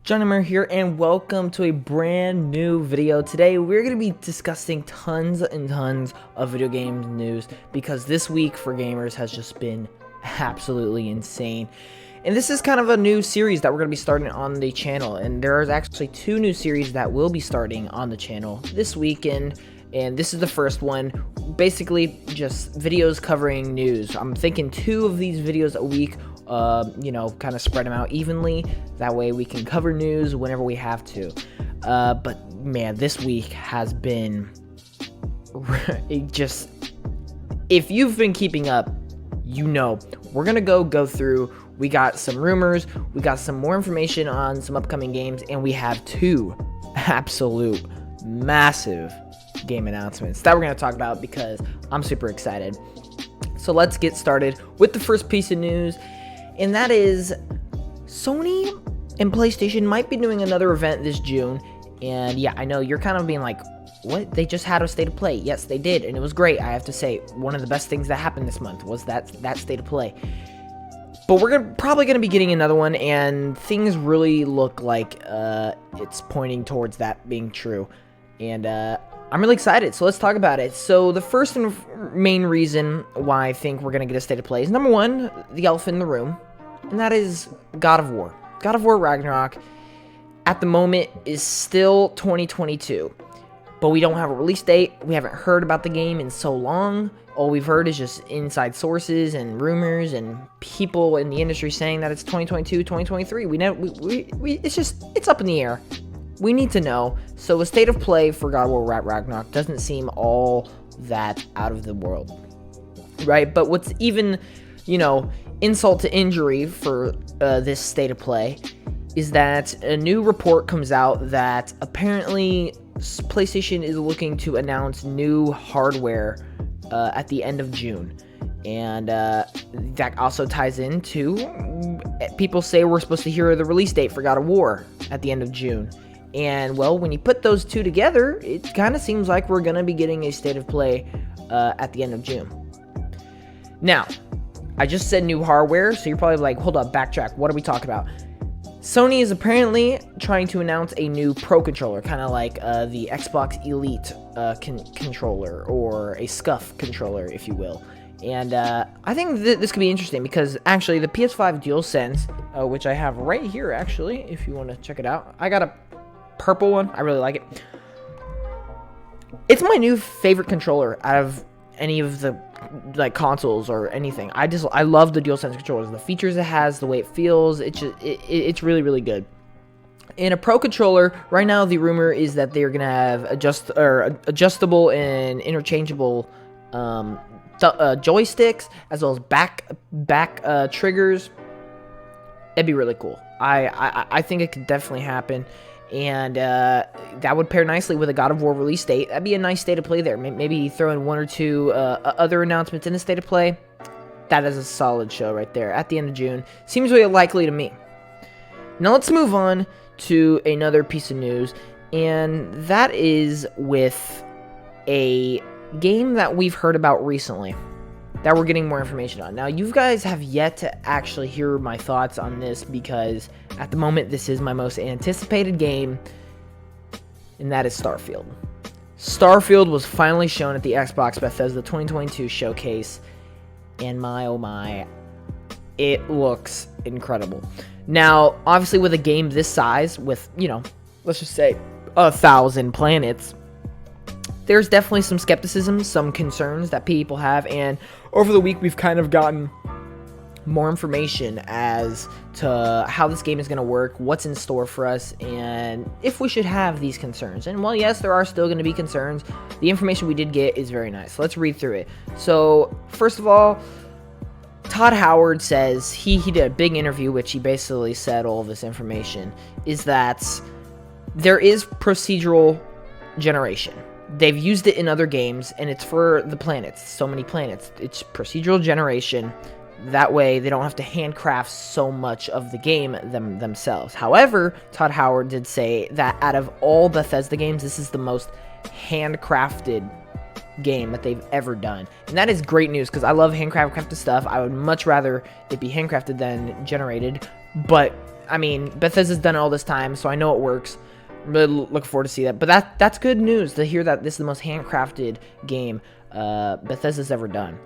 G.A.M.E.R here, and welcome to a brand new video. Today we're going to be discussing tons and tons of video games news because this week for gamers has just been absolutely insane. And this is kind of a new series that we're going to be starting on the channel, and there's actually two new series that will be starting on the channel this weekend. And this is the first one, basically just videos covering news. I'm thinking 2 of these videos a week, kind of spread them out evenly. That way we can cover news whenever we have to. But man, this week has been just, if you've been keeping up, you know, we're going to go through. We got some rumors, we got some more information on some upcoming games, and we have 2 absolute massive game announcements that we're going to talk about because I'm super excited. So let's get started with the first piece of news, and that is Sony and PlayStation might be doing another event this June. And yeah, I know you're kind of being like, what? They just had a state of play. Yes, they did, and it was great. I have to say, one of the best things that happened this month was that state of play. But we're probably going to be getting another one, and things really look like it's pointing towards that being true. And I'm really excited, so let's talk about it. So the first and main reason why I think we're going to get a state of play is, number one, the elephant in the room, and that is God of War. God of War Ragnarok, at the moment, is still 2022, but we don't have a release date. We haven't heard about the game in so long. All we've heard is just inside sources and rumors and people in the industry saying that it's 2022, 2023. It's up in the air. We need to know. So a state of play for God of War Ragnarok doesn't seem all that out of the world, right? But what's even, insult to injury for this state of play is that a new report comes out that apparently PlayStation is looking to announce new hardware at the end of June. And that also ties into, people say we're supposed to hear the release date for God of War at the end of June. And, well, when you put those two together, it kind of seems like we're going to be getting a state of play at the end of June. Now, I just said new hardware, so you're probably like, hold up, backtrack. What are we talking about? Sony is apparently trying to announce a new Pro controller, kind of like the Xbox Elite controller, or a SCUF controller, if you will. And I think this could be interesting because actually the PS5 DualSense, which I have right here, actually, if you want to check it out. I got a purple one. I really like it. It's my new favorite controller out of any of the consoles or anything. I love the DualSense controllers, the features it has, the way it feels. It's really, really good. In a Pro controller, right now the rumor is that they're gonna have adjustable and interchangeable joysticks, as well as back triggers. It'd be really cool. I think it could definitely happen. And that would pair nicely with a God of War release date. That'd be a nice state of play there. Maybe throw in 1 or 2 other announcements in the state of play. That is a solid show right there at the end of June. Seems really likely to me. Now let's move on to another piece of news. And that is with a game that we've heard about recently that we're getting more information on. Now, you guys have yet to actually hear my thoughts on this because at the moment, this is my most anticipated game, and that is Starfield. Starfield was finally shown at the Xbox Bethesda 2022 showcase, and my oh my, it looks incredible. Now, obviously, with a game this size, with, let's just say 1,000 planets, there's definitely some skepticism, some concerns that people have, and over the week we've kind of gotten more information as to how this game is going to work, what's in store for us, and if we should have these concerns. And while yes, there are still going to be concerns, the information we did get is very nice. Let's read through it. So, first of all, Todd Howard says, he did a big interview, which he basically said all of this information, is that there is procedural generation. They've used it in other games, and it's for the planets. So many planets. It's procedural generation. That way, they don't have to handcraft so much of the game themselves. However, Todd Howard did say that out of all Bethesda games, this is the most handcrafted game that they've ever done. And that is great news, because I love handcrafted stuff. I would much rather it be handcrafted than generated. But I mean, Bethesda's done it all this time, so I know it works. I'm really looking forward to see that. But that's good news to hear that this is the most handcrafted game Bethesda's ever done.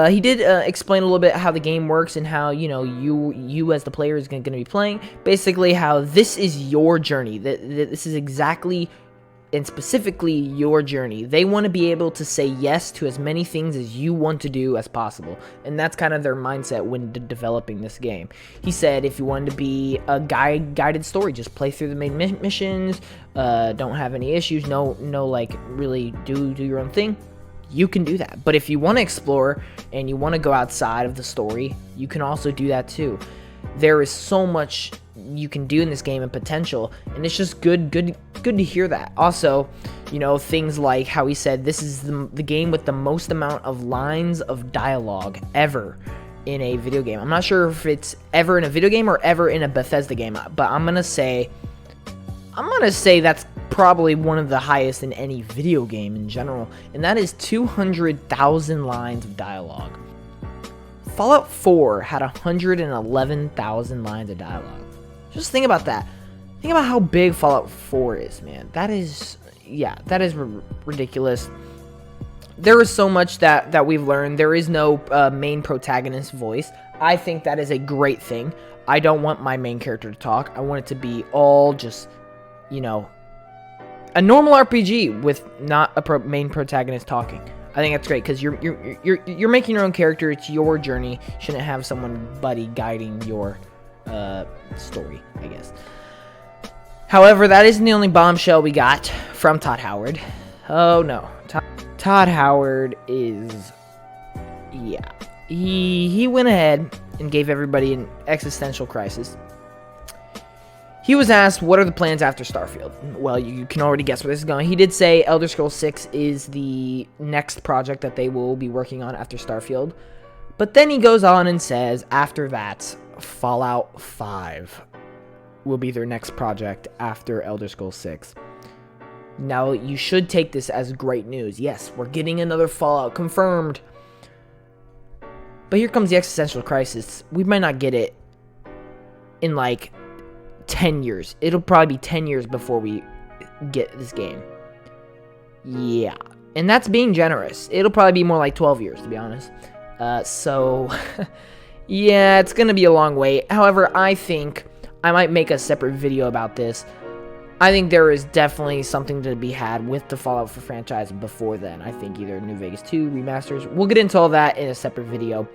He did explain a little bit how the game works and how, you know, you as the player is going to be playing. Basically, how this is your journey. This is exactly and specifically your journey. They want to be able to say yes to as many things as you want to do as possible. And that's kind of their mindset when developing this game. He said if you wanted to be a guided story, just play through the main missions, don't have any issues, no like really do your own thing. You can do that. But if you want to explore and you want to go outside of the story, you can also do that too. There is so much you can do in this game and potential, and it's just good to hear that. Also, you know, things like how he said this is the game with the most amount of lines of dialogue ever in a video game. I'm not sure if it's ever in a video game or ever in a Bethesda game, but I'm gonna say that's probably one of the highest in any video game in general, and that is 200,000 lines of dialogue. Fallout 4 had 111,000 lines of dialogue. Just think about that. Think about how big Fallout 4 is, man. That is ridiculous. There is so much that we've learned. There is no main protagonist voice. I think that is a great thing. I don't want my main character to talk. I want it to be all just, you know, a normal RPG with not a main protagonist talking. I think that's great because you're making your own character. It's your journey. You shouldn't have somebody guiding your story, I guess. However, that isn't the only bombshell we got from Todd Howard. Oh no, Todd Howard is, yeah, he went ahead and gave everybody an existential crisis. He was asked, what are the plans after Starfield? Well, you can already guess where this is going. He did say Elder Scrolls 6 is the next project that they will be working on after Starfield. But then he goes on and says, after that, Fallout 5 will be their next project after Elder Scrolls 6. Now, you should take this as great news. Yes, we're getting another Fallout confirmed. But here comes the existential crisis. We might not get it in like 10 years. It'll probably be 10 years before we get this game. Yeah. And that's being generous. It'll probably be more like 12 years, to be honest. So, yeah, it's going to be a long wait. However, I think I might make a separate video about this. I think there is definitely something to be had with the Fallout 4 franchise before then. I think either New Vegas 2, remasters. We'll get into all that in a separate video.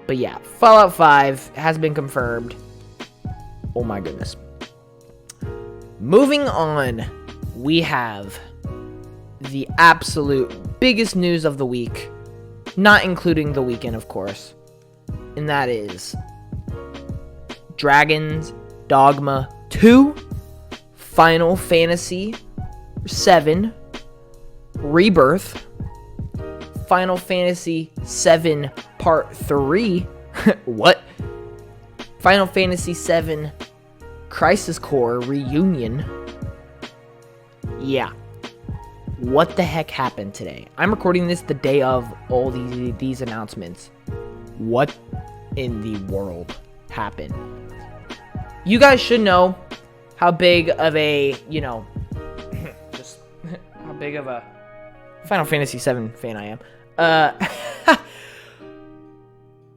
But yeah, Fallout 5 has been confirmed. Oh my goodness. Moving on, we have the absolute biggest news of the week, not including the weekend, of course, and that is Dogma 2, Final Fantasy 7, Rebirth, Final Fantasy 7 Part 3, what? Final Fantasy 7 Crisis Core Reunion. Yeah. What the heck happened today? I'm recording this the day of all these announcements. What in the world happened? You guys should know how big of a, you know, just how big of a Final Fantasy 7 fan I am.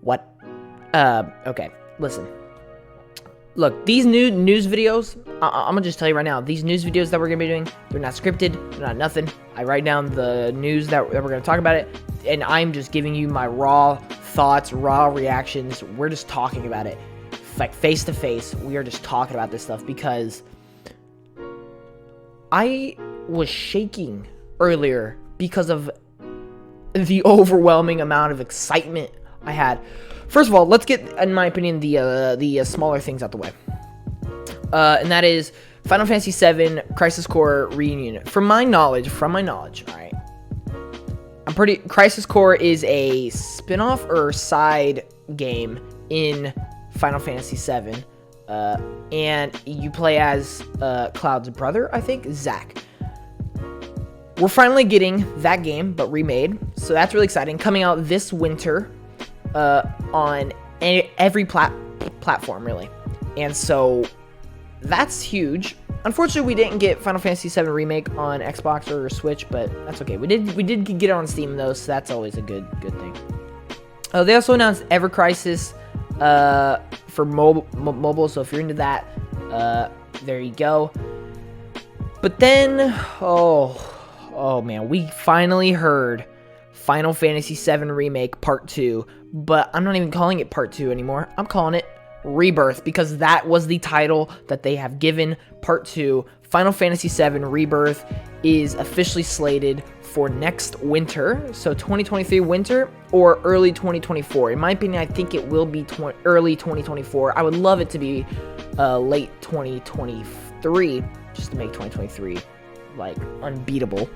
What? Okay, listen. Look, these new news videos, I'm gonna just tell you right now, these news videos that we're gonna be doing, they're not scripted, they're not nothing. I write down the news that we're gonna talk about it, and I'm just giving you my raw thoughts, raw reactions. We're just talking about it, like face to face. We are just talking about this stuff because I was shaking earlier because of the overwhelming amount of excitement I had. First of all, let's get, in my opinion, the smaller things out the way. And that is Final Fantasy 7 Crisis Core Reunion. From my knowledge, all right. Crisis Core is a spin-off or side game in Final Fantasy 7. And you play as Cloud's brother, I think, Zack. We're finally getting that game, but remade. So that's really exciting. Coming out this winter. On every platform, really. And so that's huge. Unfortunately, we didn't get Final Fantasy VII Remake on Xbox or Switch, but that's okay. We did get it on Steam though, so that's always a good thing. They also announced Ever Crisis for mobile, so if you're into that, there you go. But then, oh man, we finally heard Final Fantasy VII Remake Part 2, but I'm not even calling it Part 2 anymore. I'm calling it Rebirth, because that was the title that they have given Part 2. Final Fantasy VII Rebirth is officially slated for next winter, so 2023 winter or early 2024. In my opinion, I think it will be early 2024. I would love it to be late 2023, just to make 2023 like unbeatable.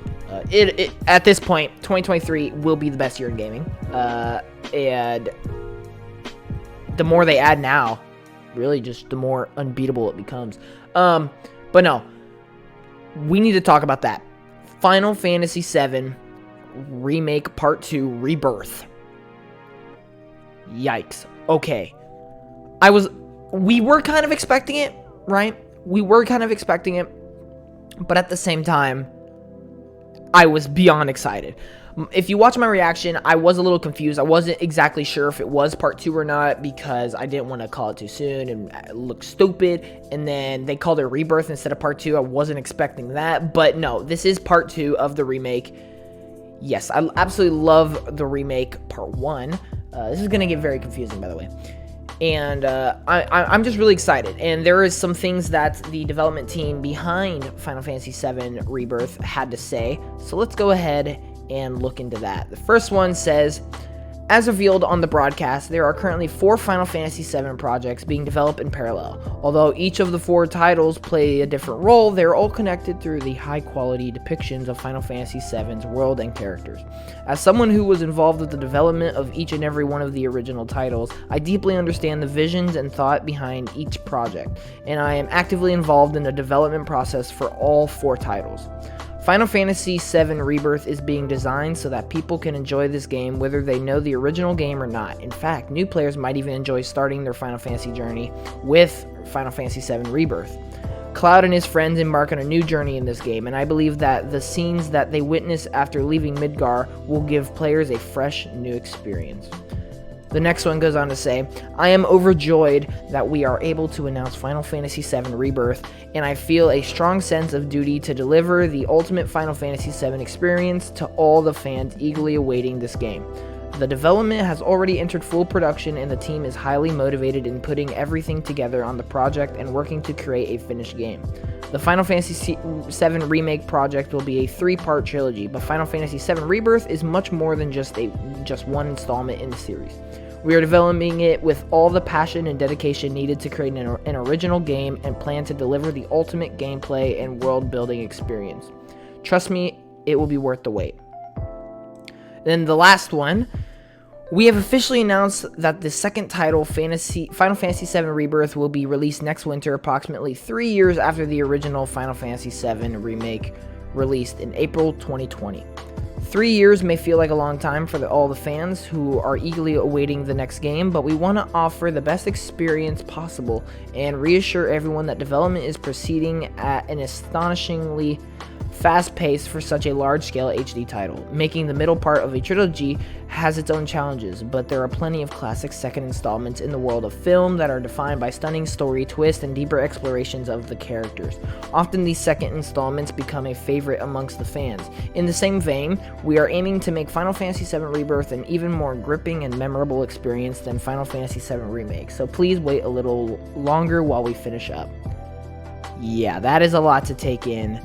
At this point, 2023 will be the best year in gaming, and the more they add now, really just the more unbeatable it becomes. But no, we need to talk about that. Final Fantasy VII Remake Part 2 Rebirth. Yikes. Okay. We were kind of expecting it, right? We were kind of expecting it, but at the same time, I was beyond excited. If you watch my reaction, I was a little confused. I wasn't exactly sure if it was Part 2 or not, because I didn't want to call it too soon and look stupid. And then they called it Rebirth instead of Part 2. I wasn't expecting that. But no, this is Part 2 of the remake. Yes, I absolutely love the remake Part 1. This is going to get very confusing, by the way. And I'm just really excited. And there is some things that the development team behind Final Fantasy VII Rebirth had to say. So let's go ahead and look into that. The first one says, as revealed on the broadcast, there are currently 4 Final Fantasy VII projects being developed in parallel. Although each of the 4 titles play a different role, they are all connected through the high-quality depictions of Final Fantasy VII's world and characters. As someone who was involved with the development of each and every one of the original titles, I deeply understand the visions and thought behind each project, and I am actively involved in the development process for all 4 titles. Final Fantasy VII Rebirth is being designed so that people can enjoy this game whether they know the original game or not. In fact, new players might even enjoy starting their Final Fantasy journey with Final Fantasy VII Rebirth. Cloud and his friends embark on a new journey in this game, and I believe that the scenes that they witness after leaving Midgar will give players a fresh, new experience. The next one goes on to say, I am overjoyed that we are able to announce Final Fantasy VII Rebirth, and I feel a strong sense of duty to deliver the ultimate Final Fantasy VII experience to all the fans eagerly awaiting this game. The development has already entered full production, and the team is highly motivated in putting everything together on the project and working to create a finished game. The Final Fantasy VII Remake project will be a 3-part trilogy, but Final Fantasy VII Rebirth is much more than just one installment in the series. We are developing it with all the passion and dedication needed to create an original game and plan to deliver the ultimate gameplay and world-building experience. Trust me, it will be worth the wait. Then the last one, we have officially announced that the second title, Final Fantasy VII Rebirth, will be released next winter, approximately 3 years after the original Final Fantasy VII Remake released in April 2020. 3 years may feel like a long time for all the fans who are eagerly awaiting the next game, but we want to offer the best experience possible and reassure everyone that development is proceeding at an astonishingly fast pace for such a large-scale HD title. Making the middle part of a trilogy has its own challenges, but there are plenty of classic second installments in the world of film that are defined by stunning story twists and deeper explorations of the characters. Often these second installments become a favorite amongst the fans. In the same vein, we are aiming to make Final Fantasy VII Rebirth an even more gripping and memorable experience than Final Fantasy VII Remake, so please wait a little longer while we finish up. Yeah, that is a lot to take in.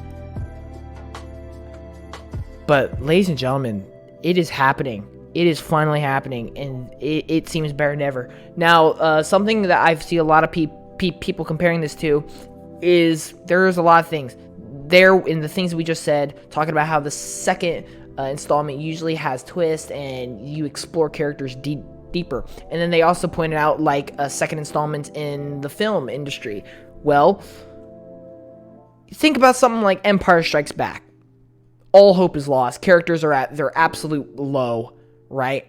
But, ladies and gentlemen, it is happening. It is finally happening, and it seems better than ever. Now, something that I see a lot of people comparing this to is there's a lot of things. There, in the things we just said, talking about how the second installment usually has twists and you explore characters deeper. And then they also pointed out, like, second installments in the film industry. Well, think about something like Empire Strikes Back. All hope is lost. Characters are at their absolute low, right?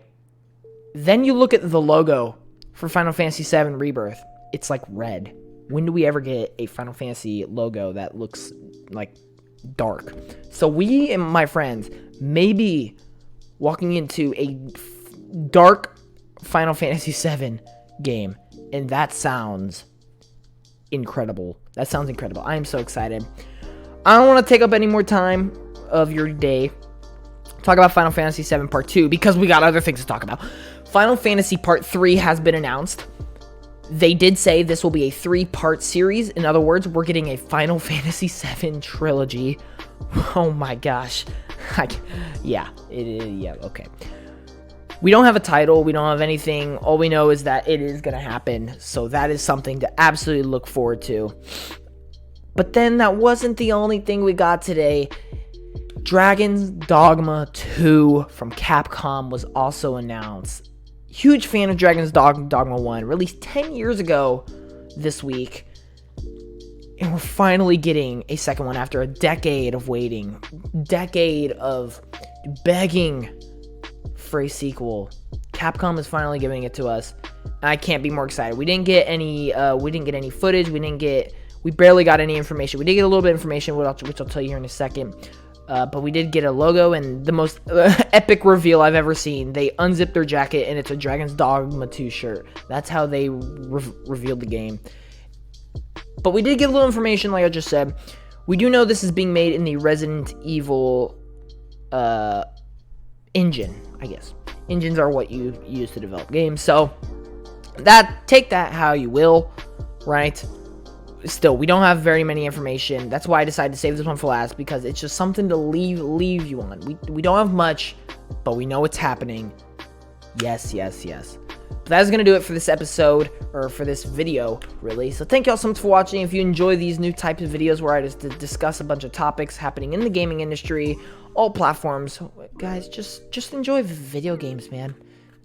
Then you look at the logo for Final Fantasy VII Rebirth. It's like red. when do we ever get a Final Fantasy logo that looks like dark? So we and my friends may be walking into a dark Final Fantasy 7 game, and that sounds incredible. That sounds incredible. I am so excited. I don't want to take up any more time of your day. Talk about Final Fantasy 7 Part 2 because we got other things to talk about. Final Fantasy Part 3 has been announced. They did say this will be a 3-part series. In other words, we're getting a Final Fantasy 7 trilogy. Oh my gosh. Yeah, it is. Yeah, okay. We don't have a title. We don't have anything. All we know is that it is going to happen. So that is something to absolutely look forward to. But then that wasn't the only thing we got today. Dragon's Dogma 2 from Capcom was also announced. Huge fan of Dragon's Dogma 1, released 10 years ago this week. And we're finally getting a second one after a decade of waiting. Decade of begging for a sequel. Capcom is finally giving it to us. I can't be more excited. We didn't get any footage. We barely got any information. We did get a little bit of information, which I'll tell you here in a second. But we did get a logo and the most epic reveal I've ever seen. They unzipped their jacket and it's a Dragon's Dogma 2 shirt. That's how they revealed the game. But we did get a little information, like I just said. We do know this is being made in the Resident Evil engine, I guess. Engines are what you use to develop games. So take that how you will, right? Still, we don't have very many information. That's why I decided to save this one for last, because it's just something to leave you on. We don't have much, but we know it's happening. Yes. But that is going to do it for this episode, or for this video, really. So thank y'all so much for watching. If you enjoy these new types of videos where I just discuss a bunch of topics happening in the gaming industry, all platforms, guys, just enjoy video games, man.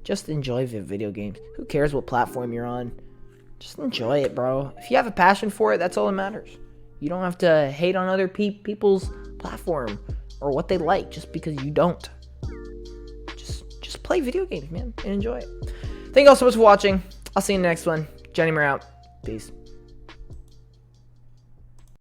Just enjoy video games. Who cares what platform you're on? Just enjoy it, bro. If you have a passion for it, that's all that matters. You don't have to hate on other people's platform or what they like just because you don't. Just play video games, man, and enjoy it. Thank you all so much for watching. I'll see you in the next one. G.A.M.E.R out. Peace.